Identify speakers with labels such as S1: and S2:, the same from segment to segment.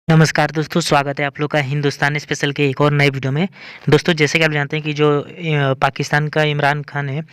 S1: नमस्कार दोस्तों, स्वागत है आप लोग का हिंदुस्तान स्पेशल के एक और नए वीडियो में। दोस्तों, जैसे कि आप जानते हैं कि जो पाकिस्तान का इमरान खान है,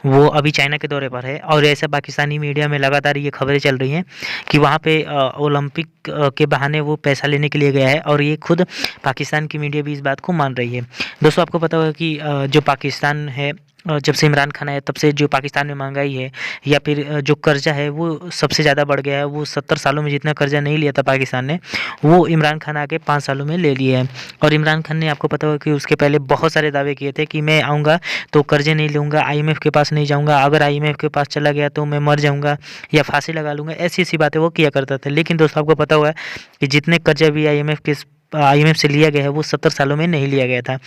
S1: वो अभी चाइना के दौरे पर है और ऐसा पाकिस्तानी मीडिया में लगातार ये खबरें चल रही हैं कि वहाँ पे ओलंपिक के बहाने वो पैसा लेने के लिए गया है और ये खुद पाकिस्तान की मीडिया भी इस बात को मान रही है। दोस्तों, आपको पता होगा कि जो पाकिस्तान है, जब से इमरान खान आया तब से जो पाकिस्तान में महंगाई है या फिर जो कर्जा है वो सबसे ज़्यादा बढ़ गया है। वो 70 सालों में जितना कर्जा नहीं लिया था पाकिस्तान ने, वो इमरान खान आके 5 सालों में ले लिए हैं। और इमरान खान ने, आपको पता होगा कि उसके पहले बहुत सारे दावे किए थे कि मैं आऊँगा तो कर्जे नहीं लूँगा, IMF के पास नहीं जाऊँगा, अगर IMF के पास चला गया तो मैं मर जाऊँगा या फांसी लगा लूँगा। ऐसी-ऐसी बातें वो किया करता था। लेकिन दोस्तों, आपको पता होगा कि जितने कर्जा भी IMF से लिया गया है वो 70 सालों में नहीं लिया गया था।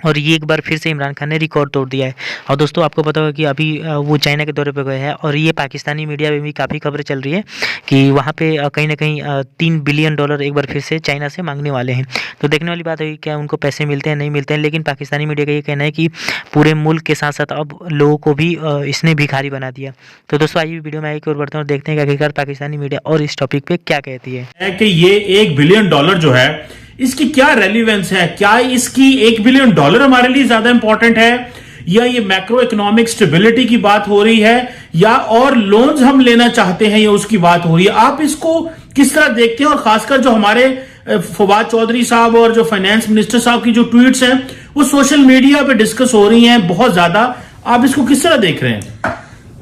S1: और ये एक बार फिर से इमरान खान ने रिकॉर्ड तोड़ दिया है। और दोस्तों, आपको पता होगा कि अभी वो चाइना के दौरे पे गए हैं और ये पाकिस्तानी मीडिया में भी काफ़ी खबरें चल रही है कि वहाँ पे कहीं ना कहीं $3 बिलियन एक बार फिर से चाइना से मांगने वाले हैं। तो देखने वाली बात है क्या उनको पैसे मिलते हैं नहीं मिलते हैं। लेकिन पाकिस्तानी मीडिया का ये कहना है कि पूरे मुल्क के साथ साथ अब लोगों को भी इसने भिखारी बना दिया। तो दोस्तों, आइए वीडियो में आगे और बढ़ते हैं और देखते हैं कि आखिरकार पाकिस्तानी मीडिया और इस टॉपिक पे क्या कहती है
S2: कि ये $1 बिलियन जो है, इसकी क्या रेलिवेंस है? क्या इसकी $1 बिलियन हमारे लिए ज्यादा इंपॉर्टेंट है, या ये मैक्रो इकोनॉमिक स्टेबिलिटी की बात हो रही है, या और लोन्स हम लेना चाहते हैं, या उसकी बात हो रही है? आप इसको किस तरह देखते हैं? और खासकर जो हमारे फवाद चौधरी साहब और जो फाइनेंस मिनिस्टर साहब की जो ट्वीट्स हैं वो सोशल मीडिया पे डिस्कस हो रही हैं बहुत ज्यादा, आप इसको किस तरह देख रहे हैं?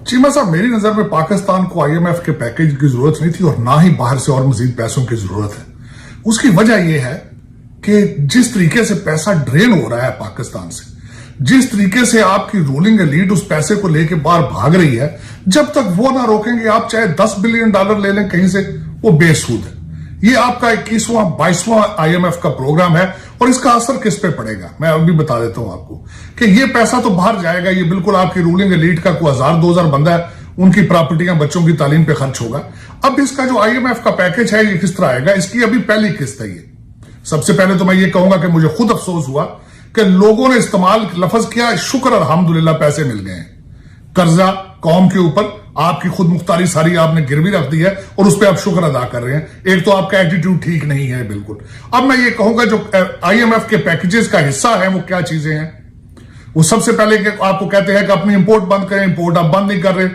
S3: चीमा साहब, मेरी नजर में पाकिस्तान को IMF के पैकेज की जरूरत नहीं थी और ना ही बाहर से और मजीद पैसों की जरूरत है। उसकी वजह यह है कि जिस तरीके से पैसा ड्रेन हो रहा है पाकिस्तान से, जिस तरीके से आपकी रूलिंग एलीट उस पैसे को लेके बाहर भाग रही है, जब तक वो ना रोकेंगे, आप चाहे $10 बिलियन ले लें कहीं से, वो बेसूद है। ये आपका 21वां 22वां IMF का प्रोग्राम है और इसका असर किस पे पड़ेगा मैं अभी बता देता हूं आपको कि ये पैसा तो बाहर जाएगा। ये बिल्कुल आपकी रूलिंग एलीट का कोई 1000-2000 बंदा है, उनकी प्रॉपर्टियां बच्चों की तालीम पे खर्च होगा। अब इसका जो IMF का पैकेज है ये किस तरह आएगा, इसकी अभी पहली किस्त है ये। सबसे पहले तो मैं ये कहूंगा कि मुझे खुद अफसोस हुआ कि लोगों ने इस्तेमाल लफ्ज किया, शुक्र अल्हम्दुलिल्लाह पैसे मिल गए। कर्जा कौम के ऊपर आपकी खुद मुख्तारी सारी आपने गिरवी रख दी है और उस पर आप शुक्र अदा कर रहे हैं। एक तो आपका एटीट्यूड ठीक नहीं है बिल्कुल। अब मैं ये कहूंगा जो IMF के पैकेजेस का हिस्सा है वो क्या चीजें हैं। वो सबसे पहले आपको कहते हैं कि अपनी इंपोर्ट बंद करें, इंपोर्ट आप बंद नहीं कर रहे।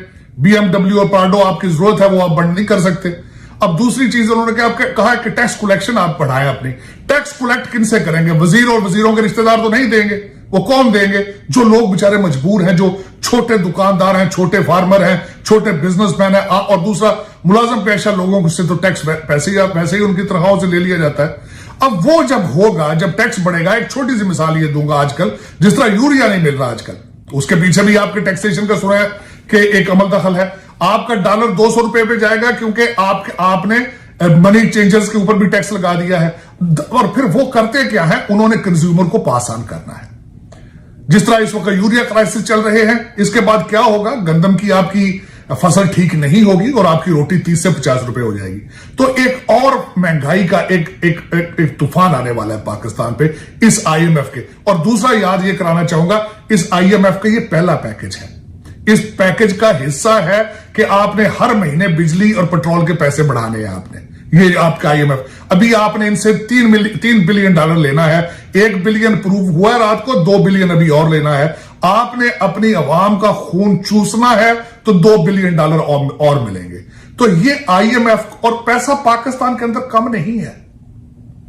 S3: BMW और प्राडो आपकी जरूरत है वो आप बंद नहीं कर सकते। अब दूसरी चीज उन्होंने कहा कि टैक्स कलेक्शन आप बढ़ाएं। अपनी टैक्स कलेक्ट किनसे करेंगे? वजीर और वजीरों के रिश्तेदार तो नहीं देंगे। वो कौन देंगे? जो लोग बेचारे मजबूर हैं, जो छोटे दुकानदार हैं, छोटे फार्मर हैं, छोटे बिजनेसमैन हैं। और दूसरा, मुलाजम पेशा लोगों से तो टैक्स पैसे ही उनकी तनख्वाहों से ले लिया जाता है। अब वो जब होगा, जब टैक्स बढ़ेगा, एक छोटी सी मिसाल ये दूंगा, आजकल जिस तरह यूरिया नहीं मिल रहा आजकल, उसके पीछे भी आपके टैक्सेशन का सुना है कि एक अमल दखल है। आपका डॉलर $200 पे जाएगा क्योंकि आपने मनी चेंजर्स के ऊपर भी टैक्स लगा दिया है। और फिर वो करते क्या है, उन्होंने कंज्यूमर को पास ऑन करना है। जिस तरह इस वक्त यूरिया क्राइसिस चल रहे हैं, इसके बाद क्या होगा, गंदम की आपकी फसल ठीक नहीं होगी और आपकी रोटी 30 से 50 रुपए हो जाएगी। तो एक और महंगाई का एक तूफान आने वाला है पाकिस्तान पे इस IMF के। और दूसरा याद ये कराना चाहूंगा, इस IMF का ये पहला पैकेज है। इस पैकेज का हिस्सा है कि आपने हर महीने बिजली और पेट्रोल के पैसे बढ़ाने हैं। आपने ये आपका IMF, अभी आपने इनसे $3 बिलियन लेना है। $1 बिलियन प्रूव हुआ है रात को, $2 बिलियन अभी और लेना है। आपने अपनी अवाम का खून चूसना है तो $2 बिलियन और मिलेंगे। तो ये IMF और पैसा पाकिस्तान के अंदर कम नहीं है,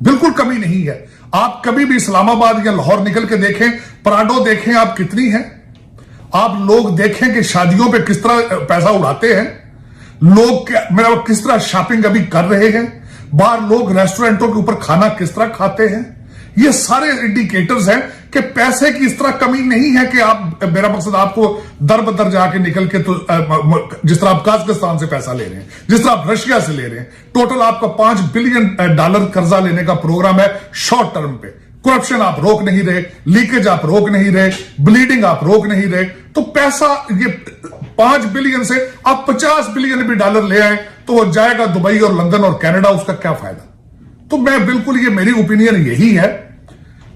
S3: बिल्कुल कमी नहीं है। आप कभी भी इस्लामाबाद या लाहौर निकल के देखें, प्राडो देखें आप कितनी है। आप लोग देखें कि शादियों पे किस तरह पैसा उड़ाते हैं लोग, किस तरह शॉपिंग अभी कर रहे हैं, बाहर लोग रेस्टोरेंटों के ऊपर खाना किस तरह खाते हैं। ये सारे इंडिकेटर्स हैं कि पैसे की इस तरह कमी नहीं है कि आप, मेरा मकसद आपको दर बदर जाके निकल के, तो जिस तरह आप कजाकिस्तान से पैसा ले रहे हैं, जिस तरह आप रशिया से ले रहे हैं, टोटल आपका $5 बिलियन कर्जा लेने का प्रोग्राम है शॉर्ट टर्म पे। करप्शन आप रोक नहीं रहे, लीकेज आप रोक नहीं रहे, ब्लीडिंग आप रोक नहीं रहे। तो पैसा ये $5 बिलियन से आप $50 बिलियन भी ले आए तो वो जाएगा दुबई और लंदन और कनाडा, उसका क्या फायदा? तो मैं बिल्कुल, ये मेरी ओपिनियन यही है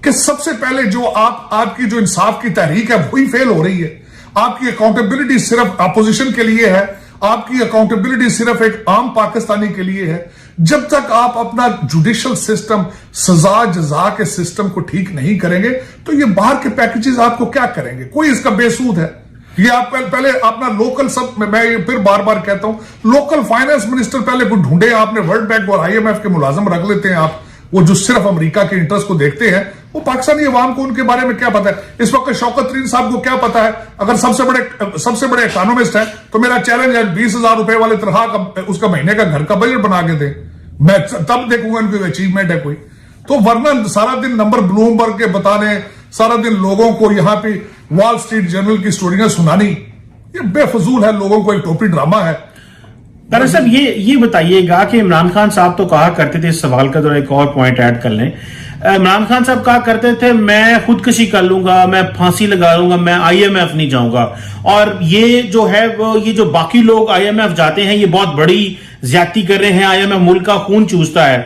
S3: कि सबसे पहले जो आपकी जो इंसाफ की तहरीक है वही फेल हो रही है। आपकी अकाउंटेबिलिटी सिर्फ अपोजिशन के लिए है, आपकी अकाउंटेबिलिटी सिर्फ एक आम पाकिस्तानी के लिए है। जब तक आप अपना जुडिशियल सिस्टम, सजा जजा के सिस्टम को ठीक नहीं करेंगे तो ये बाहर के पैकेजेस आपको क्या करेंगे? कोई इसका बेसूद है? ये आप पहले अपना लोकल, सब मैं ये फिर बार बार कहता हूं, लोकल फाइनेंस मिनिस्टर पहले कोई ढूंढे। आपने वर्ल्ड बैंक और IMF के मुलाजिम रख लेते हैं आप, वो जो सिर्फ अमेरिका के इंटरेस्ट को देखते हैं। वो पाकिस्तानी अवाम को उनके बारे में क्या पता है? इस वक्त शौकत तरीन साहब को क्या पता है? अगर सबसे बड़े इकोनॉमिस्ट है तो मेरा चैलेंज है 20,000 रुपए वाले तनख्वाह का, उसका महीने का घर का बजट बना के दे, मैं तब देखूंगा इनकी अचीवमेंट है कोई। तो वरना सारा दिन नंबर ब्लूमबर्ग के बताने, सारा दिन लोगों को यहां पे वॉल स्ट्रीट जर्नल की स्टोरियां सुनानी, ये बेफजूल है, लोगों को एक टोपी ड्रामा है।
S2: तारिक साहब, ये बताइएगा कि इमरान खान साहब तो कहा करते थे, इस सवाल का जरा एक और पॉइंट ऐड कर लें। इमरान खान साहब कहा करते थे मैं खुदकुशी कर लूंगा, मैं फांसी लगा लूंगा, मैं IMF नहीं जाऊंगा। और ये जो है वो, ये जो बाकी लोग IMF जाते हैं, ये बहुत बड़ी ज्यादती कर रहे हैं, IMF मुल्क का खून चूसता है।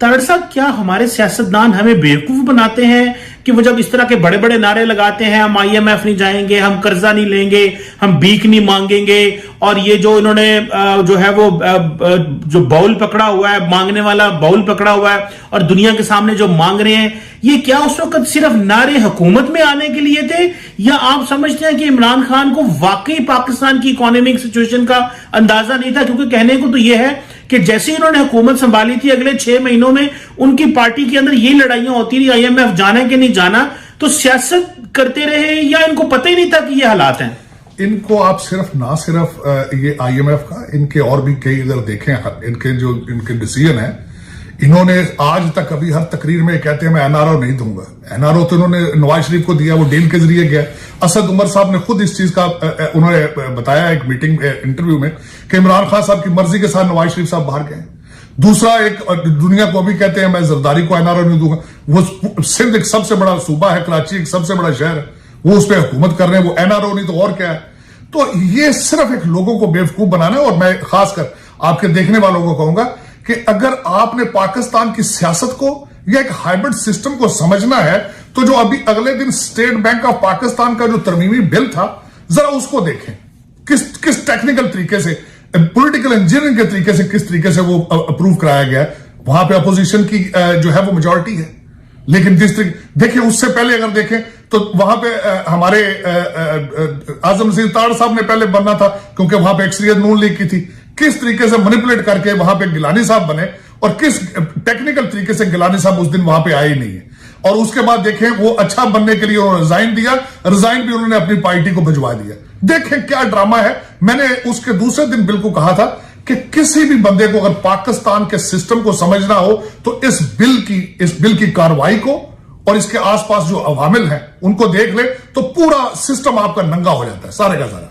S2: तारिक साहब, क्या हमारे सियासतदान हमें बेवकूफ बनाते हैं कि वो जब इस तरह के बड़े बड़े नारे लगाते हैं, हम IMF नहीं जाएंगे, हम कर्जा नहीं लेंगे, हम भीख नहीं मांगेंगे, और ये जो इन्होंने जो है वो जो बाउल पकड़ा हुआ है, मांगने वाला बाउल पकड़ा हुआ है और दुनिया के सामने जो मांग रहे हैं, ये क्या उस वक्त सिर्फ नारे हुकूमत में आने के लिए थे, या आप समझते हैं कि इमरान खान को वाकई पाकिस्तान की इकोनॉमिक सिचुएशन का अंदाजा नहीं था? क्योंकि कहने को तो यह है कि जैसे इन्होंने हुकूमत संभाली थी, अगले 6 महीनों में उनकी पार्टी के अंदर ये लड़ाइयां होती रही, IMF जाना कि नहीं जाना, तो सियासत करते रहे, या इनको पता ही नहीं था कि ये हालात हैं?
S3: इनको आप सिर्फ ये IMF का, इनके और भी कई अगर देखें, इनके डिसीजन है, इन्होंने आज तक अभी हर तकरीर में कहते हैं मैं NRO नहीं दूंगा। NRO तो इन्होंने नवाज शरीफ को दिया, वो डील के जरिए गया। असद उमर साहब ने खुद इस चीज का उन्होंने बताया एक मीटिंग इंटरव्यू में कि इमरान खान साहब की मर्जी के साथ नवाज शरीफ साहब बाहर गए। दूसरा, एक दुनिया को अभी कहते हैं मैं जरदारी को NRO नहीं दूंगा। वो सिंध एक सबसे बड़ा सूबा है, कराची एक सबसे बड़ा शहर है, वो उस पर हुकूमत कर रहे हैं, वो NRO नहीं तो और क्या है? तो ये सिर्फ एक लोगों को बेवकूफ बनाना है। और मैं खासकर आपके देखने वालों को कहूंगा कि अगर आपने पाकिस्तान की सियासत को या एक हाइब्रिड सिस्टम को समझना है, तो जो अभी अगले दिन स्टेट बैंक ऑफ पाकिस्तान का जो तरमीमी बिल था, जरा उसको देखें, किस टेक्निकल तरीके से, पॉलिटिकल इंजीनियरिंग के तरीके से, किस तरीके से वो अप्रूव कराया गया। वहां पे अपोजिशन की जो है वो मेजॉरिटी है, लेकिन जिस तरीके देखिए, उससे पहले अगर देखें तो वहां पे हमारे आजम नसीर ताड़ साहब ने पहले बनना था, क्योंकि वहां पे अक्सरियत नून लीग की थी। किस तरीके से मैनिपुलेट करके वहां पे गिलानी साहब बने, और किस टेक्निकल तरीके से गिलानी साहब उस दिन वहां पे आए ही नहीं है। और उसके बाद देखें, वो अच्छा बनने के लिए उन्होंने रिजाइन दिया, रिजाइन भी उन्होंने अपनी पार्टी को भिजवा दिया। देखें क्या ड्रामा है। मैंने उसके दूसरे दिन बिल को कहा था कि किसी भी बंदे को अगर पाकिस्तान के सिस्टम को समझना हो तो इस बिल की कार्रवाई को और इसके आसपास जो अवामिल हैं उनको देख ले, तो पूरा सिस्टम आपका नंगा हो जाता है, सारे का सारा।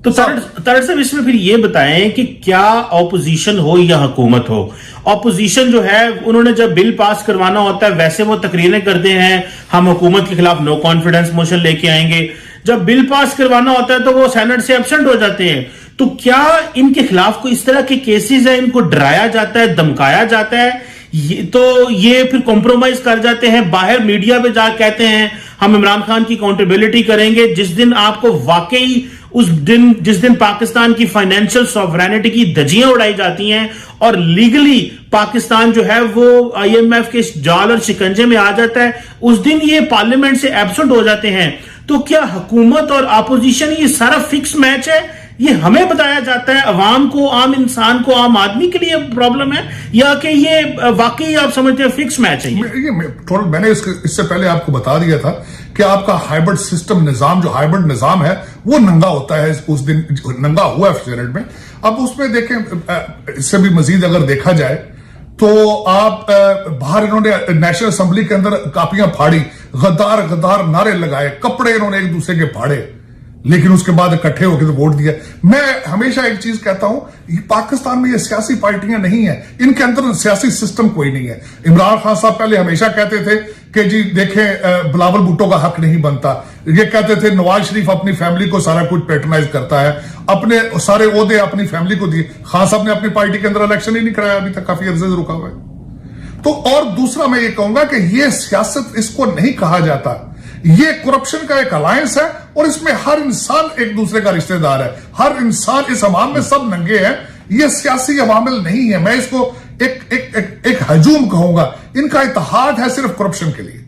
S2: तो तारिक साहब, इसमें फिर ये बताएं कि क्या ऑपोजिशन हो या हुकूमत हो, ऑपोजिशन जो है उन्होंने जब बिल पास करवाना होता है वैसे वो तकरीरें करते हैं, हम हुकूमत के खिलाफ नो कॉन्फिडेंस मोशन लेके आएंगे। जब बिल पास करवाना होता है तो वो सेनेट से एब्सेंट हो जाते हैं। तो क्या इनके खिलाफ कोई इस तरह के केसेस है, इनको डराया जाता है, धमकाया जाता है, ये फिर कॉम्प्रोमाइज कर जाते हैं, बाहर मीडिया पे जा कहते हैं हम इमरान खान की अकाउंटेबिलिटी करेंगे। जिस दिन आपको वाकई जिस दिन पाकिस्तान की फाइनेंशियल सॉवरेनिटी की धज्जियां उड़ाई जाती हैं और लीगली पाकिस्तान जो है वो IMF के जाल और शिकंजे में आ जाता है, उस दिन ये पार्लियामेंट से एब्सेंट हो जाते हैं। तो क्या हुकूमत और अपोजिशन ये सारा फिक्स मैच है? ये हमें बताया जाता है, अवाम को, आम इंसान को, आम आदमी के लिए प्रॉब्लम है, या कि ये वाकई आप समझते हैं फिक्स मैच है?
S3: मैंने इससे पहले आपको बता दिया था कि आपका हाइब्रिड सिस्टम निजाम, जो हाइब्रिड निजाम है वो नंगा होता है। उस दिन नंगा हुआ है सेनेट में। अब उसमें देखें, इससे भी मजीद अगर देखा जाए तो आप बाहर इन्होंने नेशनल असेंबली के अंदर कापियां फाड़ी, गद्दार गद्दार नारे लगाए, कपड़े इन्होंने एक दूसरे के फाड़े, लेकिन उसके बाद इकट्ठे होकर तो वोट दिया। मैं हमेशा एक चीज कहता हूं, पाकिस्तान में ये सियासी पार्टियां नहीं है, इनके अंदर सियासी सिस्टम कोई नहीं है। इमरान खान साहब पहले हमेशा कहते थे कि जी देखें बिलावल भुट्टो का हक नहीं बनता, ये कहते थे नवाज शरीफ अपनी फैमिली को सारा कुछ पैटर्नाइज करता है, अपने सारे ओहदे अपनी फैमिली को दिए। खान साहब ने अपनी पार्टी के अंदर इलेक्शन ही नहीं कराया अभी तक, काफी अर्जे से रुका हुआ है। तो और दूसरा मैं ये कहूंगा कि ये सियासत इसको नहीं कहा जाता, ये करप्शन का एक अलायंस है और इसमें हर इंसान एक दूसरे का रिश्तेदार है, हर इंसान, इस अवाम में सब नंगे हैं, ये सियासी अवामिल नहीं है। मैं इसको एक हजूम कहूंगा, इनका इत्तेहाद है सिर्फ करप्शन के लिए।